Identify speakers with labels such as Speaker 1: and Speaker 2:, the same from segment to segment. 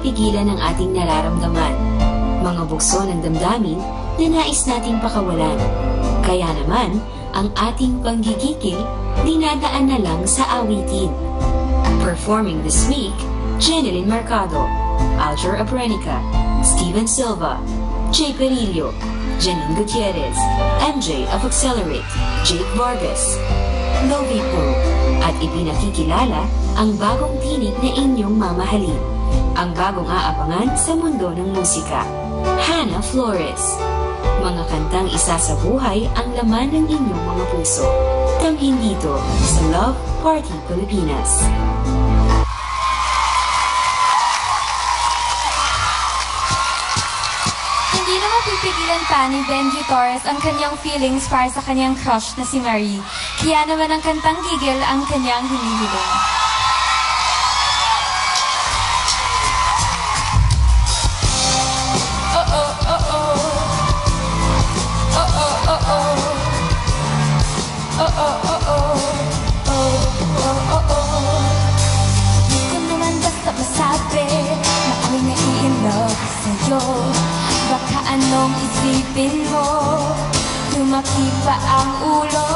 Speaker 1: mapipigilan ang ating nararamdaman, mga bukso ng damdamin na nais nating pakawalan. Kaya naman, ang ating panggigigil dinadaan na lang sa awitin. Performing this week, Jeneline Mercado, Alger Abrenica, Steven Silva, Jay Perillo, Janine Gutierrez, MJ of Accelerate, Jake Vargas, Lovie Poe, at ipinakikilala ang bagong tinig na inyong mamahalin, ang bagong aabangan sa mundo ng musika, Hannah Flores. Mga kantang isa sa buhay ang laman ng inyong mga puso. Tamhin dito sa Love Party Pilipinas.
Speaker 2: Hindi na mapipigilan pa ni Benji Torres ang kanyang feelings para sa kanyang crush na si Marie. Kaya naman ang kantang Gigil ang kanyang hinihiling.
Speaker 3: Baka anong isipin mo, lumaki pa ang ulo.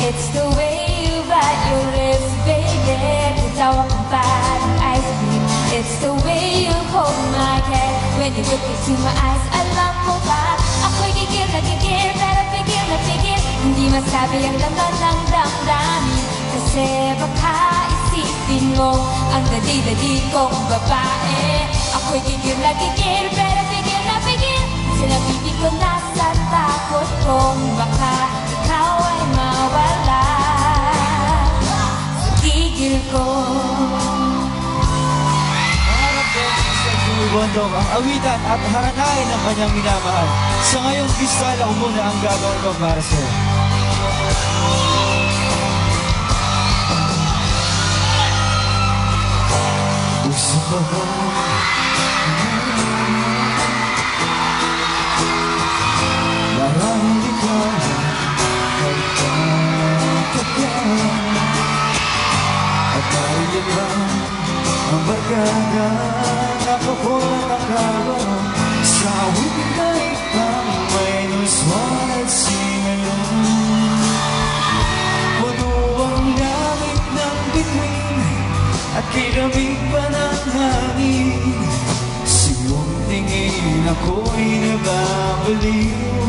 Speaker 3: It's the way you bite your lips, baby. Bitaw akong parang ice cream. It's the way you hold my head when you look into my eyes. Alam mo ba, ako'y gigil na gigil, pero pigil na pigil. Hindi masabi ang laman ng damdamin, kasi baka isipin mo ang dali-dali kong babae. Ako'y gigil na gigil, pero pigil na pigil. Sinabitin ko na sa takot kong baka ikaw ay mawala sa gigil ko.
Speaker 4: Harap din sa Julie Bondok ang awitan at haranain ng kanyang minamahal. Sa ngayong kristal, ako muna ang gagawin ko para sa'yo. Gusto ko marami di ka magpapagyan at tayo lang ang barkada na kapulang nakabaro sa awitin na ipang minus one at singalong puno ang langit ng bituin at kilamig pa ng hangin. Sa iyong tingin ako'y nababaliw,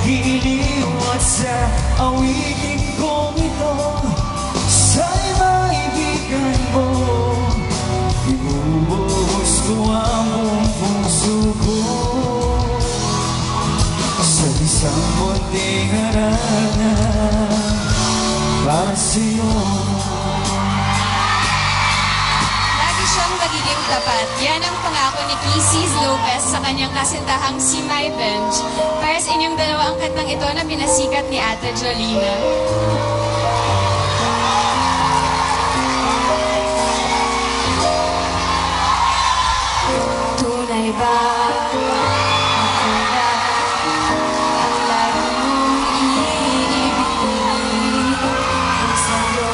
Speaker 4: giliw at sa awitin kong ito, sa'y maibigan mo, ibubuhos ko ang buong puso ko sa isang munting harana para sa'yo.
Speaker 2: Magiging tapat. Yan ang pangako ni Kisses Lopez sa kanyang kasintahang si My Benj. Para sa inyong dalawa ang kantang ito na pinasikat ni Ate Jolina.
Speaker 3: Tunay ba ako na ang lagi mong iibigin? Kung sa'yo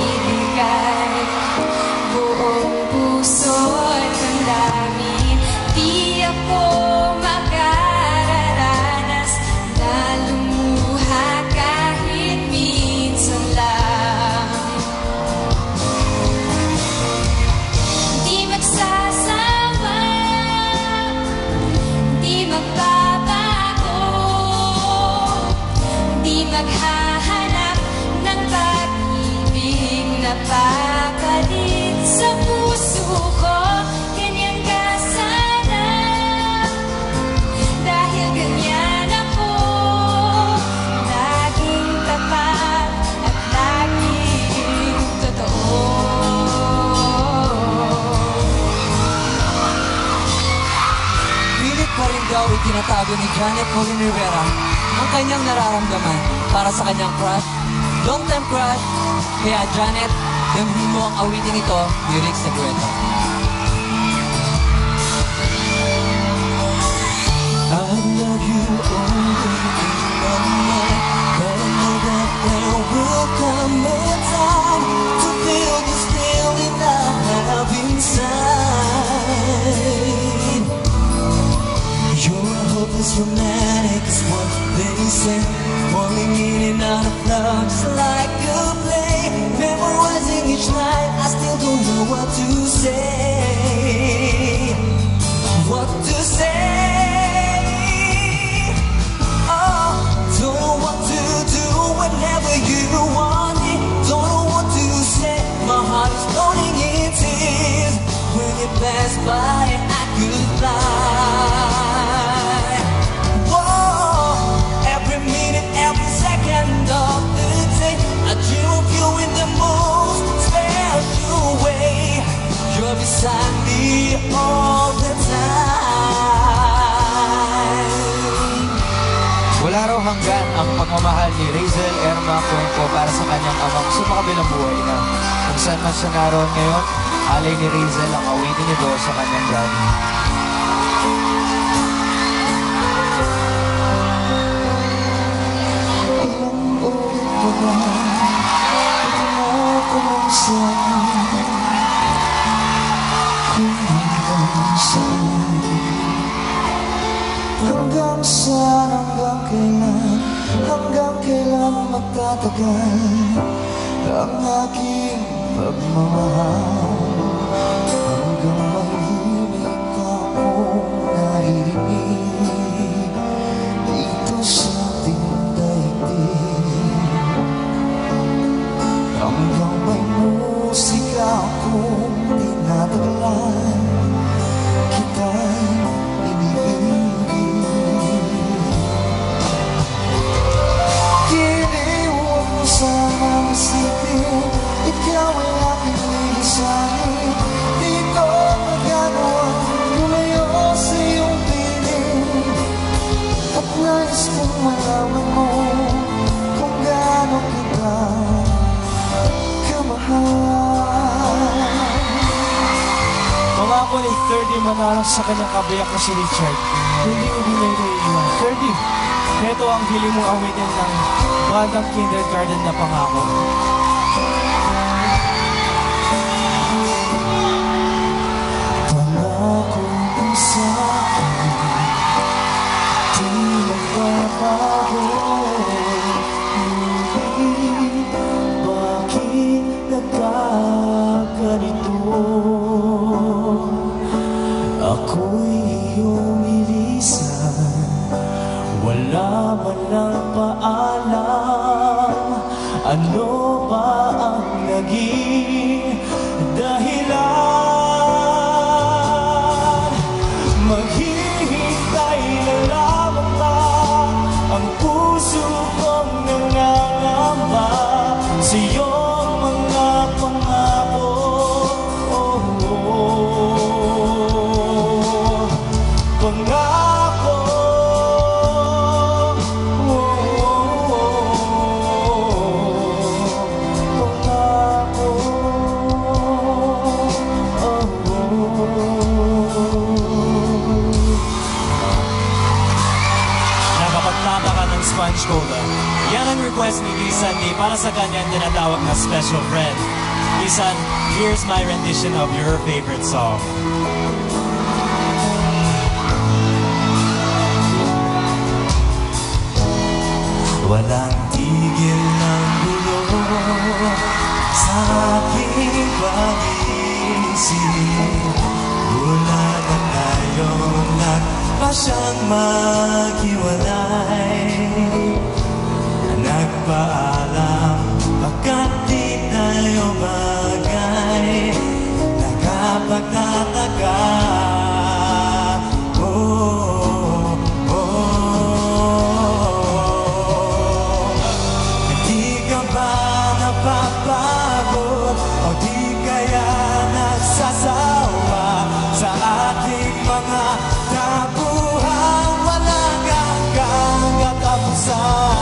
Speaker 3: ibigay buong puso at damdamin, di ako makararanas na lumuha kahit minsan lang. Di magsasawa, di magbabago, di maghahanap ng pag-ibig na papalit sa puso ko. Ganyan ka sana, dahil ganyan ako, laging tapat at laging totoo.
Speaker 5: Pilit pa rin daw itinatago ni Janet Colin Rivera ang kanyang nararamdaman para sa kanyang crush, long-time crush. Kaya Janet, damhin mo ang awitin ito, lyrics sa dueto.
Speaker 4: I love you only in my mind, but I know that there will come a time to feel this feeling I have
Speaker 5: say, what to say. Oh, don't know what to do whenever you want it. Don't know what to say. My heart is floating in tears when you pass by and I could fly. Whoa, every minute, every second of the day, I dream of you in the most special way. You're beside me all the time.
Speaker 4: Wala raw hanggan ang pagmamahal ni Razel Erma Cuenco para sa kanyang amang sumakabilang buhay na. Kung saan man siya naroon ngayon, alay ni Razel ang awitin nito sa kanyang daddy.
Speaker 6: Hanggang kailan magtatagal ang aking pagmamahal? Hanggang mahimik akong naiinig dito sa ating daigdig. Hanggang may musika akong tinataglan, kita'y sanang isipin, ikaw ay aking lilisanin. Di ko magagawang lumayo sa iyong piling. At nais kong malaman mo kung gaano kita kamahal.
Speaker 4: Pangako ni 30 manalang sa kanyang kabayak na si Richard. Hindi ko binayaiwan. 30, ito ang hiling mong awitin ng bandang kindergarten na pangako.
Speaker 6: Pangako mo sa akin, di magbabago. Ngunit bakit nagkaganito? Ako'y iyong ilisan, wala man lang paalam. Ano ba ang naging dahilan? Maghihintay na lamang ba ang puso kong nangangamba sa iyong mga pangako? Pangako.
Speaker 7: Sponge Cola. Yan ang request ni Lisan Lee para sa kanyang tinatawag na special friend. Lisan, here's my rendition of your favorite song.
Speaker 6: Walang tigil ng gulo sa aking pag-iisip. Mula na ngayon nagpasyang maghiwalay. Nagpaalam pagkat di tayo bagay. Nakapagtataka. Hindi ka ba napapagod o di kaya nagsasawa sa ating mga tabuhan? Walang hanggang katapusan.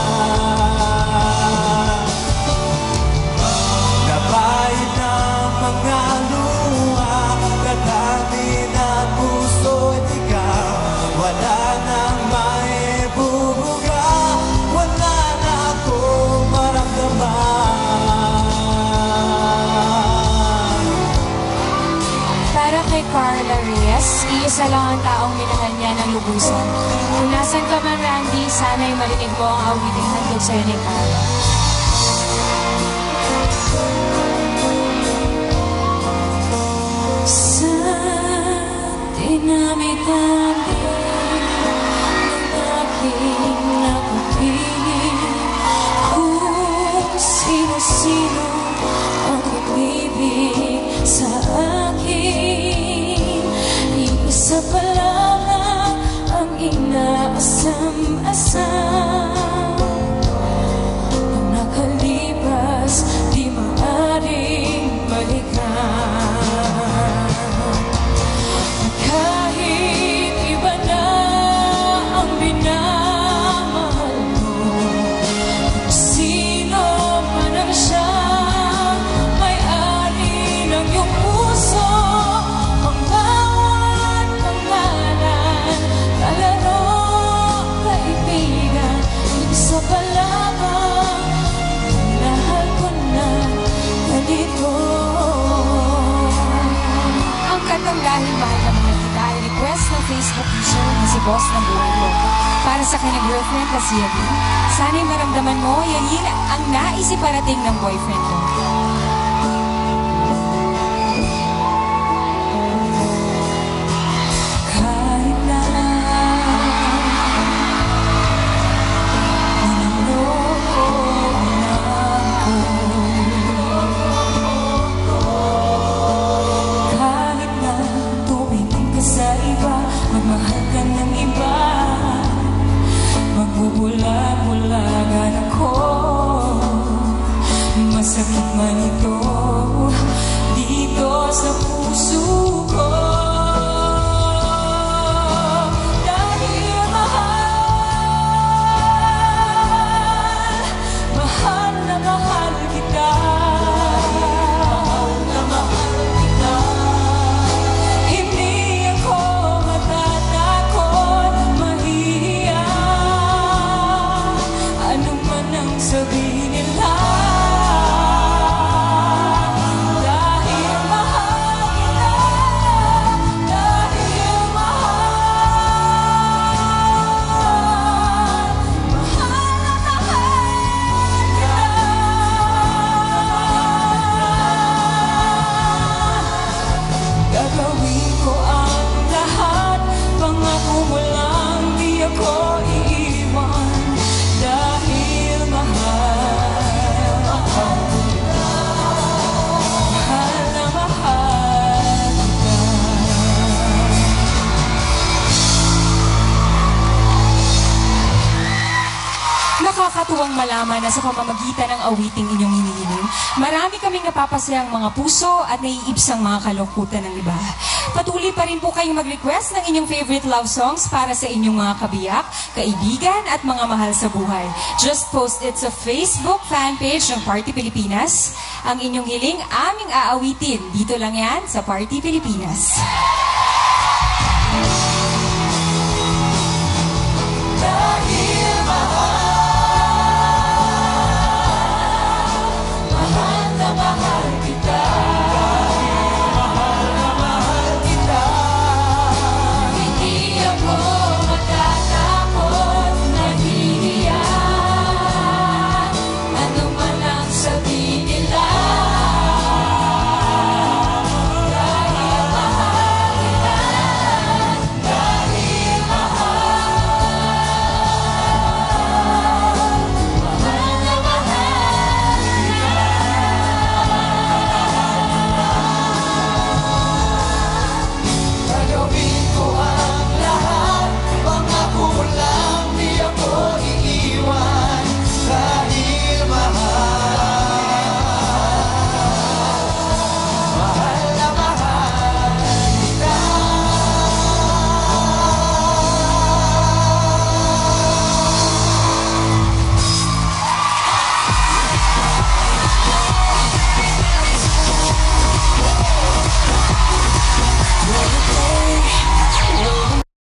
Speaker 6: Napahid na mga luha, kadami na puso't ikaw. Wala nang maibubuga, wala na akong maramdaman.
Speaker 2: Para kay Carla Reyes, iisa lang ang taong minahal niya ng lubusan. Kung nasan ka man, Randy, sana'y marinig mo ang awiting handog sa'yo ni Carla.
Speaker 3: pag-ibig sa akin. Isa pa lang ang inaasam-asam. Ang nakalipas, di maaaring balikan. Kahit iba na ang binamahal mo, kung sino man ang siyang may-ari ng iyong puso, ang bawat pangalan, kalaro, kaibigan, isa pa lamang, mahal ko na ganito. Ang kantang Dahil Mahal na Mahal Kita ay request ng Facebook user na si Boss ng Buhay Ko para sa kanyang girlfriend na si Yanin. Sana'y maramdaman mo, Yanin, ang nais iparating ng boyfriend mo. Kahit na ninaloko na ako, kahit na tumingin ka sa iba, magmahal ka ng iba, magbubula-bulagan ako. Masakit man ito dito sa puso ko. Dahil mahal, mahal na mahal kita. Mahal na mahal kita. Hindi ako matatakot, mahihiya, ano man ang sabihin nila. Dahil mahal kita, dahil mahal, mahal na mahal kita. Gagawin ko ang lahat, pangako mo lang di ako iiwan. Dahil mahal, mahal kita, mahal na mahal kita. Nakakatuwang malaman na sa pamamagitan ng awiting inyong hinihiling, marami kaming napapasayang mga puso at naiibsang mga kalungkutan ng iba. Patuloy pa rin po kayong mag-request ng inyong favorite love songs para sa inyong mga kabiyak, kaibigan at mga mahal sa buhay. Just post it sa Facebook fan page ng Party Pilipinas. Ang inyong hiling aming aawitin. Dito lang yan sa Party Pilipinas.